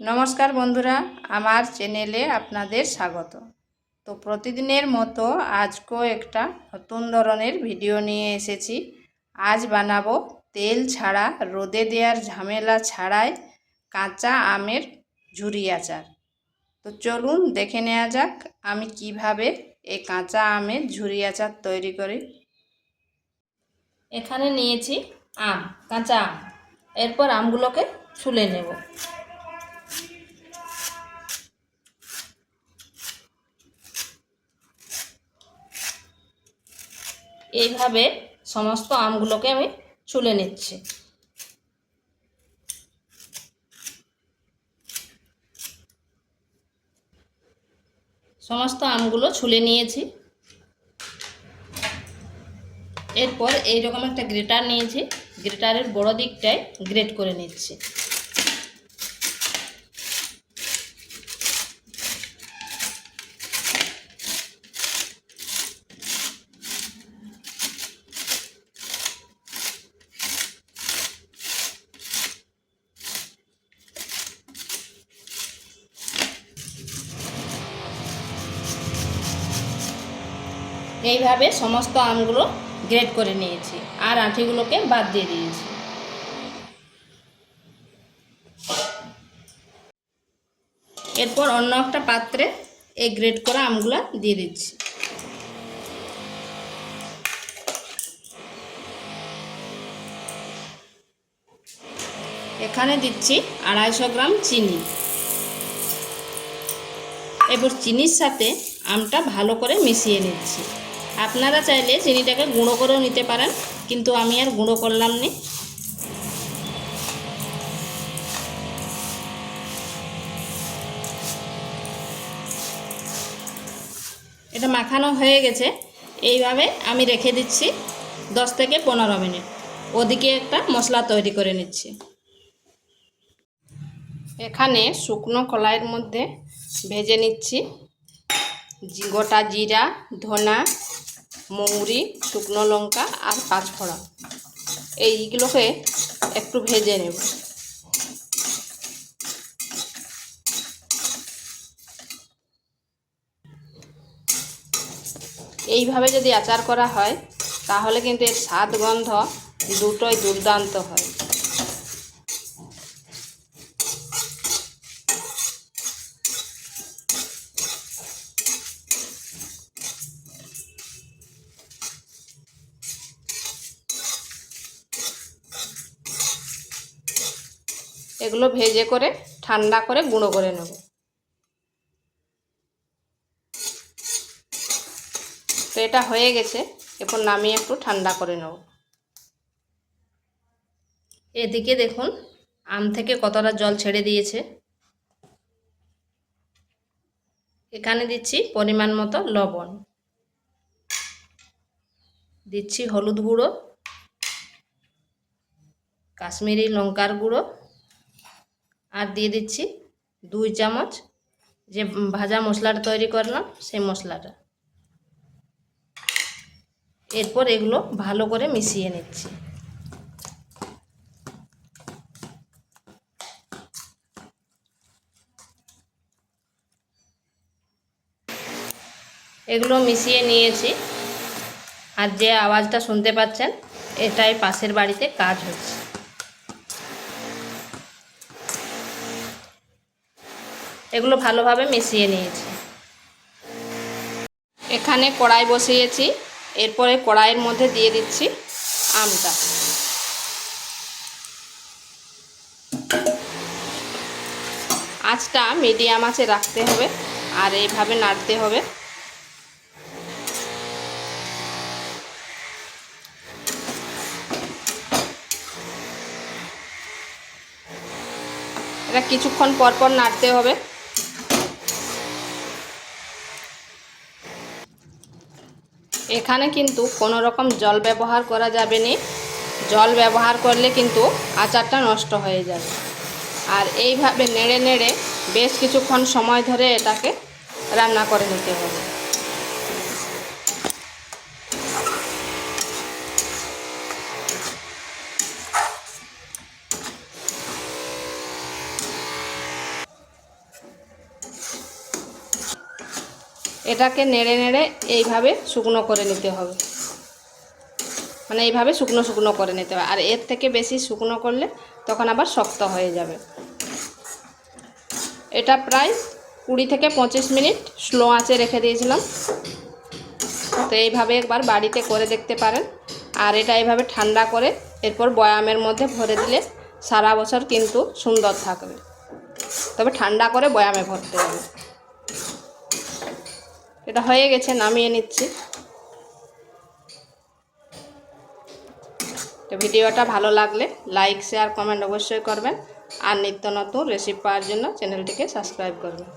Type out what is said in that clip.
নমস্কার বন্ধুরা, আমার চ্যানেলে আপনাদের স্বাগত। তো প্রতিদিনের মতো আজকেও একটা নতুন ধরনের ভিডিও নিয়ে এসেছি। আজ বানাবো তেল ছাড়া, রোদে দেওয়ার ঝামেলা ছাড়াই কাঁচা আমের ঝুরি আচার। তো চলুন দেখে নেওয়া যাক আমি কিভাবে এই কাঁচা আমের ঝুরি আচার তৈরি করি। এখানে নিয়েছি আম, কাঁচা আম। এরপর আমগুলোকে ছুলে নেব। এইভাবে সমস্ত আমগুলোকে আমি ছুলে নিচ্ছি। সমস্ত আমগুলো ছুলে নিয়েছি। এরপর এইরকম একটা গ্রেটার নিয়েছি, গ্রেটারের বড় দিকটায় গ্রেট করে নিচ্ছি। এইভাবে সমস্ত আমগুলো গ্রেট করে নিয়েছি আর আঁঠিগুলোকে বাদ দিয়ে দিয়েছি। এরপর অন্য একটা পাত্রে এই গ্রেট করা আমগুলো দিয়ে দিচ্ছি। এখানে দিচ্ছি 250 গ্রাম চিনি। এবার চিনির সাথে আমটা ভালো করে মিশিয়ে নিচ্ছি। আপনারা চাইলে চিনিটাকে গুঁড়ো করেও নিতে পারেন, কিন্তু আমি আর গুঁড়ো করলাম না। এটা মাখানো হয়ে গেছে। এইভাবে আমি রেখে দিচ্ছি 10 থেকে 15 মিনিট। ওদিকে একটা মশলা তৈরি করে নিচ্ছি। এখানে শুকনো কড়াইয়ের মধ্যে ভেজে নিচ্ছি গোটা জিরা, ধনা, মৌরি, শুকনো লঙ্কা আর পাঁচফোড়ন। এইগুলোকে একটু ভেজে নেব। এইভাবে যদি আচার করা হয় তাহলে কিন্তু এর স্বাদ গন্ধ দুটোই দুর্দান্ত হয়। এগুলো ভেজে করে ঠান্ডা করে গুঁড়ো করে নেব। তো এটা হয়ে গেছে, এখন নামিয়ে একটু ঠান্ডা করে নেব। এদিকে দেখুন আম থেকে কতটা জল ছেড়ে দিয়েছে। এখানে দিচ্ছি পরিমাণ মতো লবণ, দিচ্ছি হলুদ গুঁড়ো, কাশ্মীরি লঙ্কার গুঁড়ো, আর দিয়ে দিচ্ছি 2 চামচ যে ভাজা মশলাটা তৈরি করলাম সেই মশলাটা। এরপর এগুলো ভালো করে মিশিয়ে নিচ্ছি। এগুলো মিশিয়ে নিয়েছি, আর যে আওয়াজটা শুনতে পাচ্ছেন এটাই পাশের বাড়িতে কাজ হচ্ছে। এগুলো ভালোভাবে মিশিয়ে নিয়েছি। এখানে কড়াই বসিয়েছি। এরপরে কড়াইয়ের মধ্যে দিয়ে দিচ্ছি আমটা। আঁচটা মিডিয়াম আঁচে রাখতে হবে আর এইভাবে নাড়তে হবে। এটা কিছুক্ষণ পর পর নাড়তে হবে। এখানে কিন্তু কোনো রকম জল ব্যবহার করা যাবে না। জল ব্যবহার করলে কিন্তু আচারটা নষ্ট হয়ে যাবে। আর এইভাবে নেড়ে নেড়ে বেশ কিছুক্ষণ সময় ধরে এটাকে রান্না করে নিতে হবে। এটাকে নেড়ে নেড়ে এইভাবে শুকনো করে নিতে হবে, মানে এইভাবে শুকনো শুকনো করে নিতে হবে। আর এর থেকে বেশি শুকনো করলে তখন আবার শক্ত হয়ে যাবে। এটা প্রায় 20 থেকে 25 মিনিট স্লো আঁচে রেখে দিয়েছিলাম। তো এইভাবে একবার বাড়িতে করে দেখতে পারেন। আর এটা এইভাবে ঠান্ডা করে এরপর বয়ামের মধ্যে ভরে দিলে সারা বছর কিন্তু সুন্দর থাকবে। তবে ঠান্ডা করে বয়ামে ভরতে হবে। এটা হয়ে গেছে, নামিয়ে নিচ্ছি। তো ভিডিওটা ভালো লাগলে লাইক শেয়ার কমেন্ট অবশ্যই করবেন। আর নিত্য নতুন রেসিপি পাওয়ার জন্য চ্যানেলটিকে সাবস্ক্রাইব করবেন।